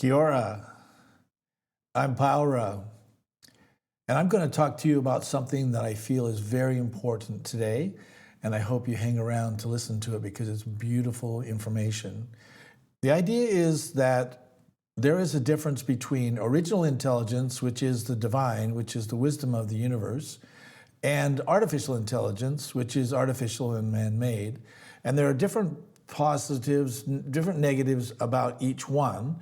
Kia ora. I'm Paura, and I'm going to talk to you about something that I feel is very important today, and I hope you hang around to listen to it because it's beautiful information. The idea is that there is a difference between original intelligence, which is the divine, which is the wisdom of the universe, and artificial intelligence, which is artificial and man-made. And there are different positives, different negatives about each one.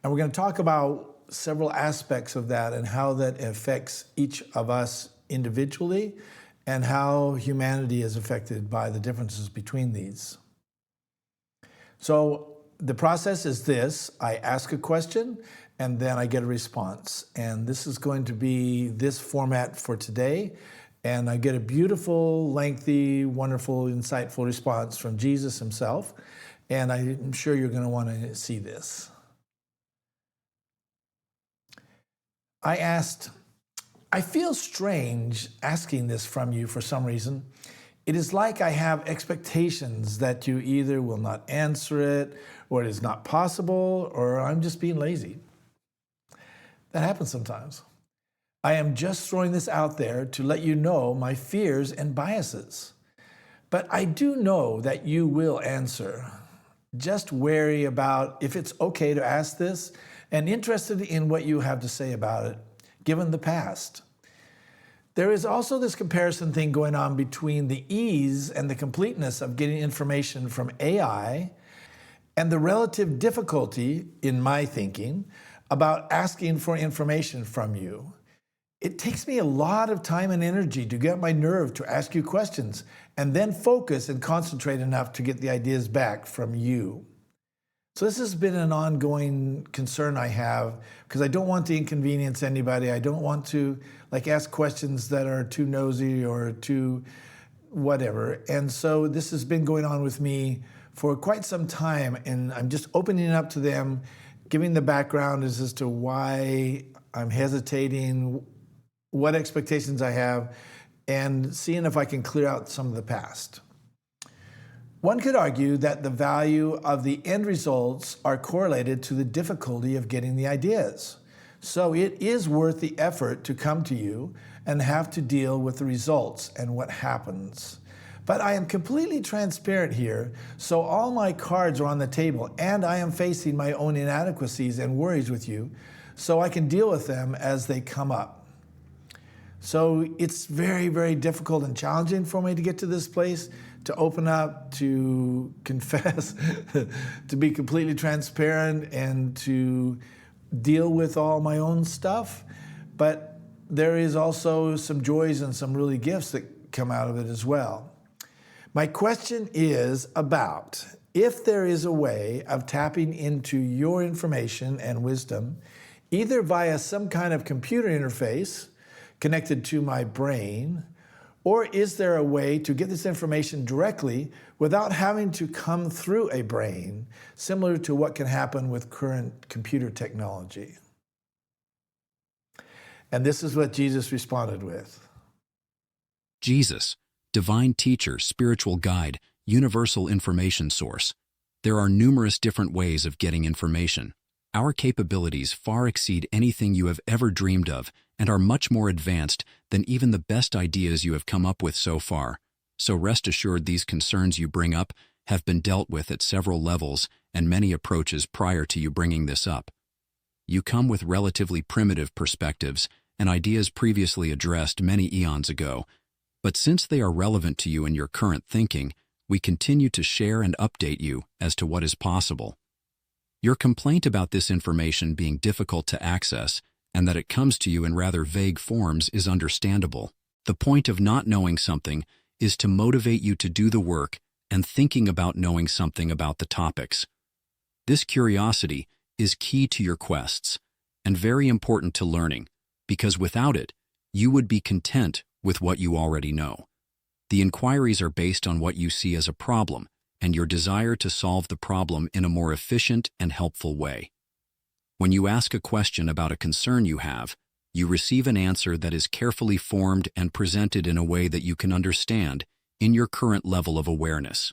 And we're going to talk about several aspects of that and how that affects each of us individually and how humanity is affected by the differences between these. So the process is this: I ask a question and then I get a response. And this is going to be this format for today. And I get a beautiful, lengthy, wonderful, insightful response from Jesus himself. And I'm sure you're going to want to see this. I asked, I feel strange asking this from you for some reason. It is like I have expectations that you either will not answer it, or it is not possible, or I'm just being lazy. That happens sometimes. I am just throwing this out there to let you know my fears and biases. But I do know that you will answer. Just wary about if it's okay to ask this, and interested in what you have to say about it, given the past. There is also this comparison thing going on between the ease and the completeness of getting information from AI and the relative difficulty, in my thinking, about asking for information from you. It takes me a lot of time and energy to get my nerve to ask you questions and then focus and concentrate enough to get the ideas back from you. So this has been an ongoing concern I have because I don't want to inconvenience anybody. I don't want to ask questions that are too nosy or too whatever. And so this has been going on with me for quite some time, and I'm just opening up to them, giving the background as to why I'm hesitating, what expectations I have, and seeing if I can clear out some of the past. One could argue that the value of the end results are correlated to the difficulty of getting the ideas. So it is worth the effort to come to you and have to deal with the results and what happens. But I am completely transparent here, so all my cards are on the table, and I am facing my own inadequacies and worries with you, so I can deal with them as they come up. So it's very, very difficult and challenging for me to get to this place, to open up, to confess, to be completely transparent, and to deal with all my own stuff. But there is also some joys and some really gifts that come out of it as well. My question is about if there is a way of tapping into your information and wisdom, either via some kind of computer interface connected to my brain, or is there a way to get this information directly without having to come through a brain, similar to what can happen with current computer technology? And this is what Jesus responded with. Jesus, divine teacher, spiritual guide, universal information source. There are numerous different ways of getting information. Our capabilities far exceed anything you have ever dreamed of and are much more advanced than even the best ideas you have come up with so far. So rest assured these concerns you bring up have been dealt with at several levels and many approaches prior to you bringing this up. You come with relatively primitive perspectives and ideas previously addressed many eons ago, but since they are relevant to you in your current thinking, we continue to share and update you as to what is possible. Your complaint about this information being difficult to access and that it comes to you in rather vague forms is understandable. The point of not knowing something is to motivate you to do the work and thinking about knowing something about the topics. This curiosity is key to your quests and very important to learning, because without it, you would be content with what you already know. The inquiries are based on what you see as a problem and your desire to solve the problem in a more efficient and helpful way. When you ask a question about a concern you have, you receive an answer that is carefully formed and presented in a way that you can understand in your current level of awareness.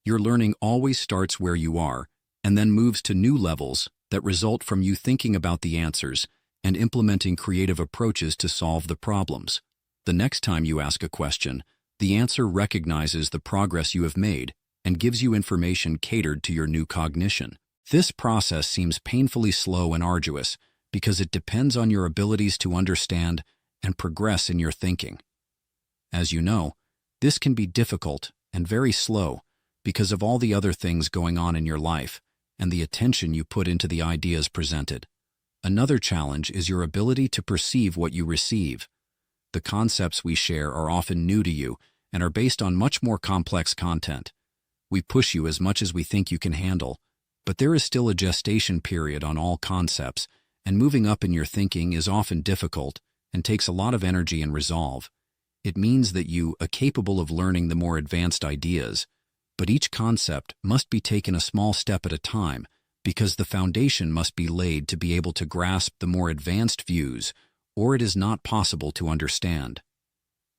Your learning always starts where you are and then moves to new levels that result from you thinking about the answers and implementing creative approaches to solve the problems. The next time you ask a question, the answer recognizes the progress you have made and gives you information catered to your new cognition. This process seems painfully slow and arduous because it depends on your abilities to understand and progress in your thinking. As you know, this can be difficult and very slow because of all the other things going on in your life and the attention you put into the ideas presented. Another challenge is your ability to perceive what you receive. The concepts we share are often new to you and are based on much more complex content. We push you as much as we think you can handle, but there is still a gestation period on all concepts, and moving up in your thinking is often difficult and takes a lot of energy and resolve. It means that you are capable of learning the more advanced ideas, but each concept must be taken a small step at a time because the foundation must be laid to be able to grasp the more advanced views, or it is not possible to understand.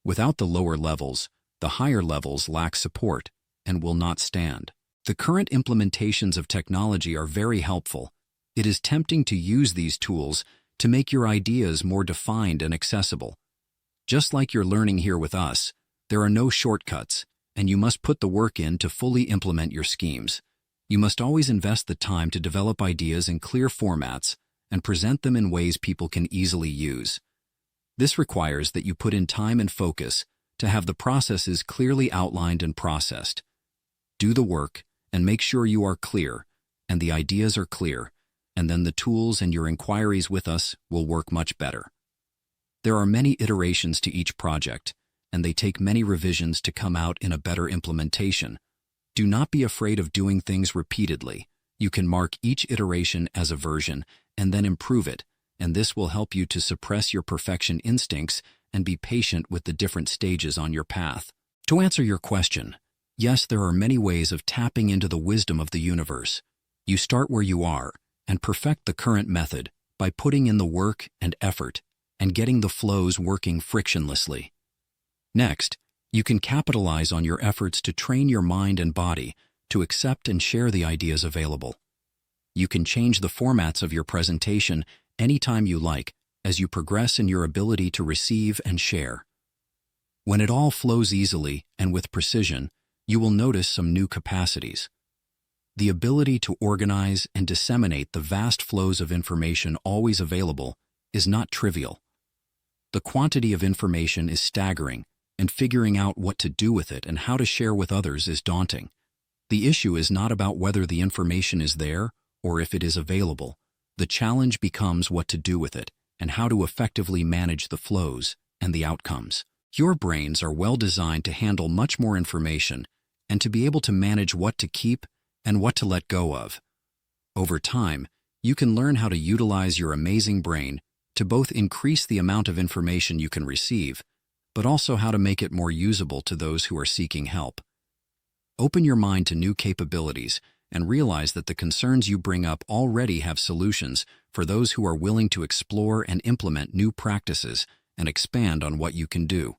Without the lower levels, the higher levels lack support and will not stand. The current implementations of technology are very helpful. It is tempting to use these tools to make your ideas more defined and accessible. Just like you're learning here with us, there are no shortcuts, and you must put the work in to fully implement your schemes. You must always invest the time to develop ideas in clear formats and present them in ways people can easily use. This requires that you put in time and focus to have the processes clearly outlined and processed. Do the work and make sure you are clear and the ideas are clear, and then the tools and your inquiries with us will work much better. There are many iterations to each project, and they take many revisions to come out in a better implementation. Do not be afraid of doing things repeatedly. You can mark each iteration as a version and then improve it, and this will help you to suppress your perfection instincts and be patient with the different stages on your path. To answer your question, yes, there are many ways of tapping into the wisdom of the universe. You start where you are and perfect the current method by putting in the work and effort and getting the flows working frictionlessly. Next, you can capitalize on your efforts to train your mind and body to accept and share the ideas available. You can change the formats of your presentation anytime you like as you progress in your ability to receive and share. When it all flows easily and with precision, you will notice some new capacities. The ability to organize and disseminate the vast flows of information always available is not trivial. The quantity of information is staggering, and figuring out what to do with it and how to share with others is daunting. The issue is not about whether the information is there or if it is available. The challenge becomes what to do with it and how to effectively manage the flows and the outcomes. Your brains are well designed to handle much more information and to be able to manage what to keep and what to let go of. Over time, you can learn how to utilize your amazing brain to both increase the amount of information you can receive, but also how to make it more usable to those who are seeking help. Open your mind to new capabilities and realize that the concerns you bring up already have solutions for those who are willing to explore and implement new practices and expand on what you can do.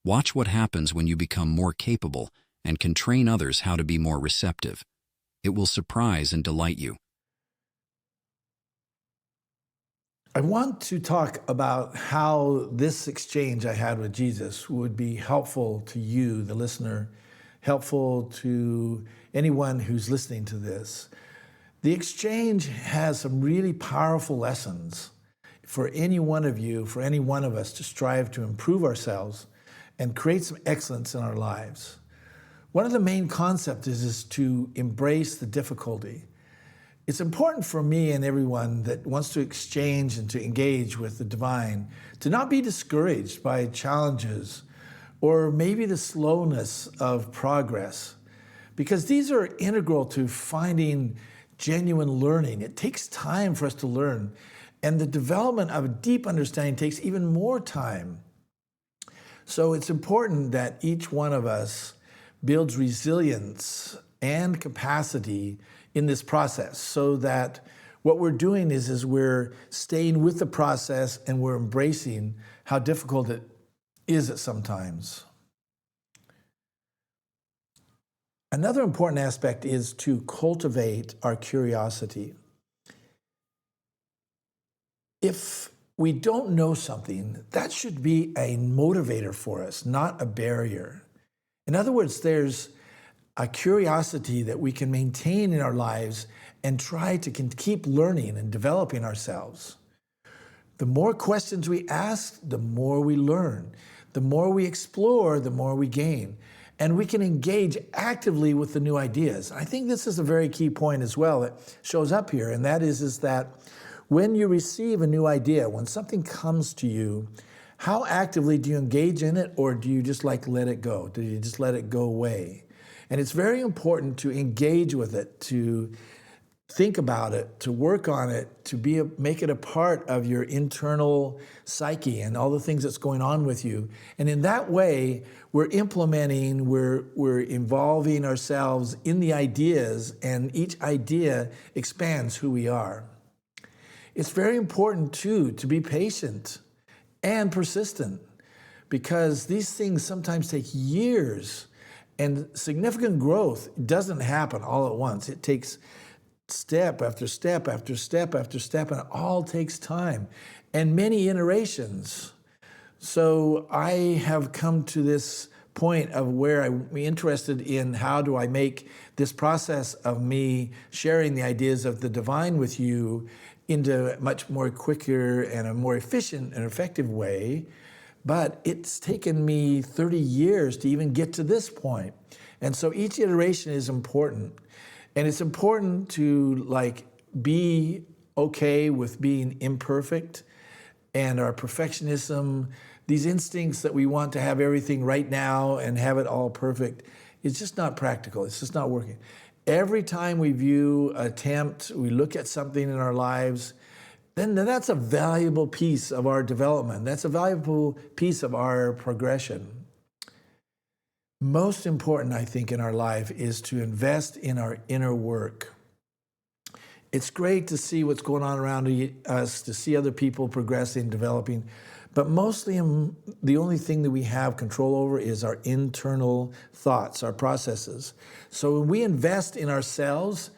Watch what happens when you become more capable and can train others how to be more receptive. It will surprise and delight you. I want to talk about how this exchange I had with Jesus would be helpful to you, the listener, helpful to anyone who's listening to this. The exchange has some really powerful lessons for any one of you, for any one of us to strive to improve ourselves and create some excellence in our lives. One of the main concepts is to embrace the difficulty. It's important for me and everyone that wants to exchange and to engage with the divine to not be discouraged by challenges or maybe the slowness of progress, because these are integral to finding genuine learning. It takes time for us to learn, and the development of a deep understanding takes even more time. So it's important that each one of us builds resilience and capacity in this process, so that what we're doing is we're staying with the process and we're embracing how difficult it is at sometimes. Another important aspect is to cultivate our curiosity. If we don't know something, that should be a motivator for us, not a barrier. In other words, there's a curiosity that we can maintain in our lives and try to keep learning and developing ourselves. The more questions we ask, the more we learn. The more we explore, the more we gain. And we can engage actively with the new ideas. I think this is a very key point as well that shows up here, and that is that when you receive a new idea, when something comes to you, how actively do you engage in it, or do you just let it go? Do you just let it go away? And it's very important to engage with it, to think about it, to work on it, to make it a part of your internal psyche and all the things that's going on with you. And in that way, we're implementing, we're involving ourselves in the ideas, and each idea expands who we are. It's very important too to be patient and persistent, because these things sometimes take years, and significant growth doesn't happen all at once. It takes step after step after step after step, and it all takes time and many iterations. So I have come to this point of where I'm interested in how do I make this process of me sharing the ideas of the divine with you into a much more quicker and a more efficient and effective way. But it's taken me 30 years to even get to this point. And so each iteration is important. And it's important to be okay with being imperfect and our perfectionism, these instincts that we want to have everything right now and have it all perfect. It's just not practical. It's just not working. Every time we we look at something in our lives, then that's a valuable piece of our development. That's a valuable piece of our progression. Most important, I think, in our life is to invest in our inner work. It's great to see what's going on around us, to see other people progressing, developing, but mostly the only thing that we have control over is our internal thoughts, our processes. So when we invest in ourselves,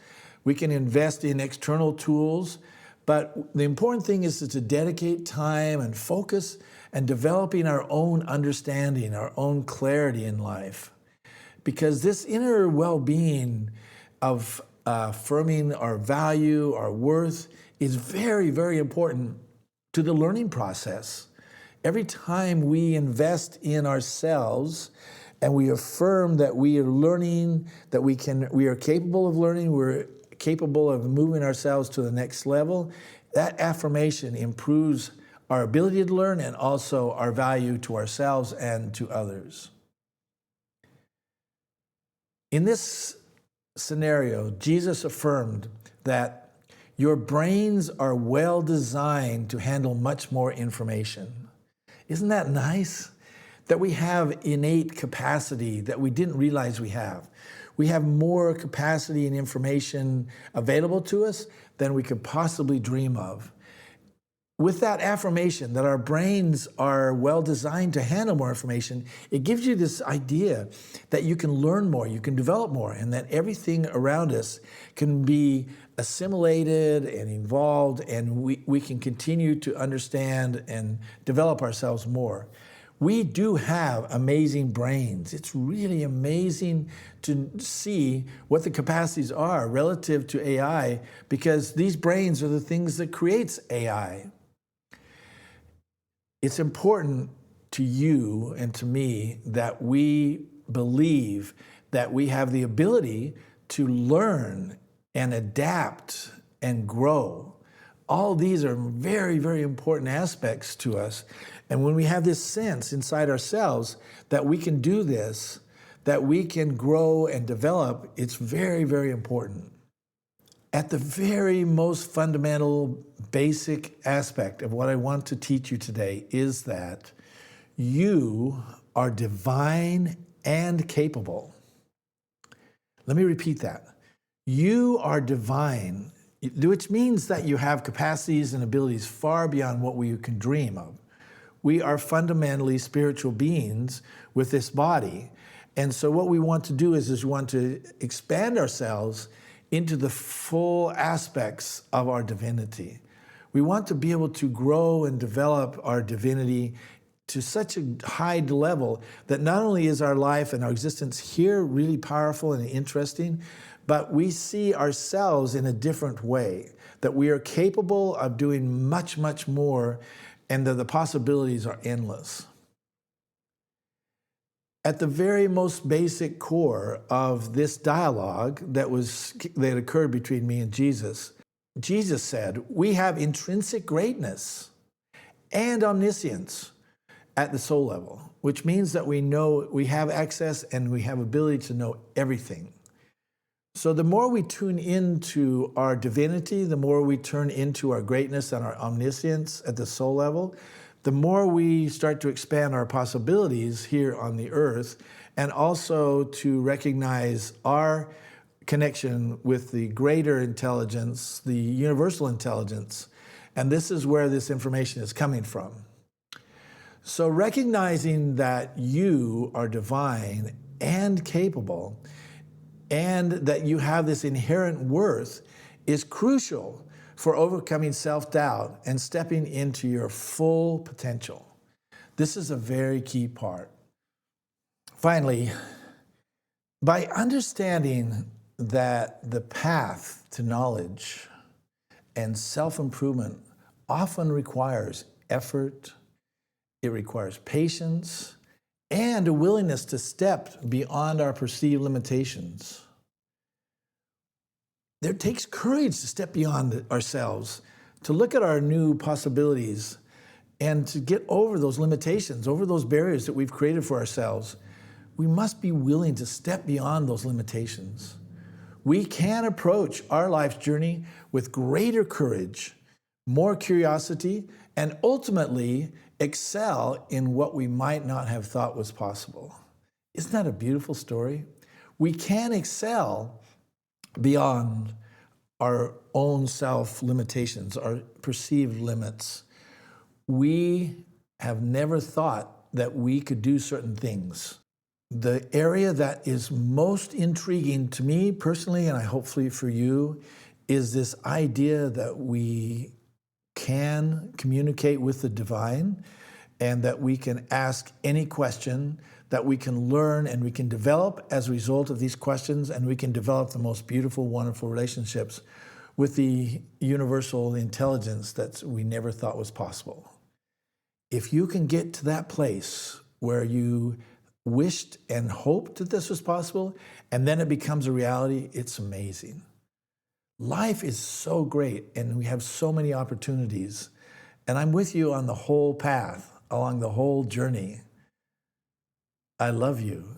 we can invest in external tools, but the important thing is to dedicate time and focus and developing our own understanding, our own clarity in life. Because this inner well-being of affirming our value, our worth, is very, very important to the learning process. Every time we invest in ourselves and we affirm that we are learning, that we are capable of learning, we're capable of moving ourselves to the next level, that affirmation improves our ability to learn and also our value to ourselves and to others. In this scenario, Jesus affirmed that your brains are well designed to handle much more information. Isn't that nice? That we have innate capacity that we didn't realize we have. We have more capacity and information available to us than we could possibly dream of. With that affirmation that our brains are well designed to handle more information, it gives you this idea that you can learn more, you can develop more, and that everything around us can be assimilated and evolved, and we can continue to understand and develop ourselves more. We do have amazing brains. It's really amazing to see what the capacities are relative to AI, because these brains are the things that creates AI. It's important to you and to me that we believe that we have the ability to learn and adapt and grow. All these are very, very important aspects to us. And when we have this sense inside ourselves that we can do this, that we can grow and develop, it's very, very important. At the very most fundamental, basic aspect of what I want to teach you today is that you are divine and capable. Let me repeat that. You are divine, which means that you have capacities and abilities far beyond what we can dream of. We are fundamentally spiritual beings with this body. And so what we want to do is we want to expand ourselves into the full aspects of our divinity. We want to be able to grow and develop our divinity to such a high level that not only is our life and our existence here really powerful and interesting, but we see ourselves in a different way, that we are capable of doing much, much more, and that the possibilities are endless. At the very most basic core of this dialogue that occurred between me and Jesus, Jesus said, we have intrinsic greatness and omniscience at the soul level, which means that we know, we have access and we have ability to know everything. So the more we tune into our divinity, the more we turn into our greatness and our omniscience at the soul level, the more we start to expand our possibilities here on the earth, and also to recognize our connection with the greater intelligence, the universal intelligence. And this is where this information is coming from. So recognizing that you are divine and capable, and that you have this inherent worth, is crucial for overcoming self-doubt and stepping into your full potential. This is a very key part. Finally, by understanding that the path to knowledge and self-improvement often requires effort, it requires patience, and a willingness to step beyond our perceived limitations. There takes courage to step beyond ourselves, to look at our new possibilities, and to get over those limitations, over those barriers that we've created for ourselves. We must be willing to step beyond those limitations. We can approach our life's journey with greater courage, more curiosity, and ultimately excel in what we might not have thought was possible. Isn't that a beautiful story? We can excel beyond our own self-limitations, our perceived limits. We have never thought that we could do certain things. The area that is most intriguing to me personally, and I hopefully for you, is this idea that we can communicate with the divine, and that we can ask any question, that we can learn and we can develop as a result of these questions, and we can develop the most beautiful, wonderful relationships with the universal intelligence that we never thought was possible. If you can get to that place where you wished and hoped that this was possible, and then it becomes a reality, it's amazing. Life is so great, and we have so many opportunities. And I'm with you on the whole path, along the whole journey. I love you.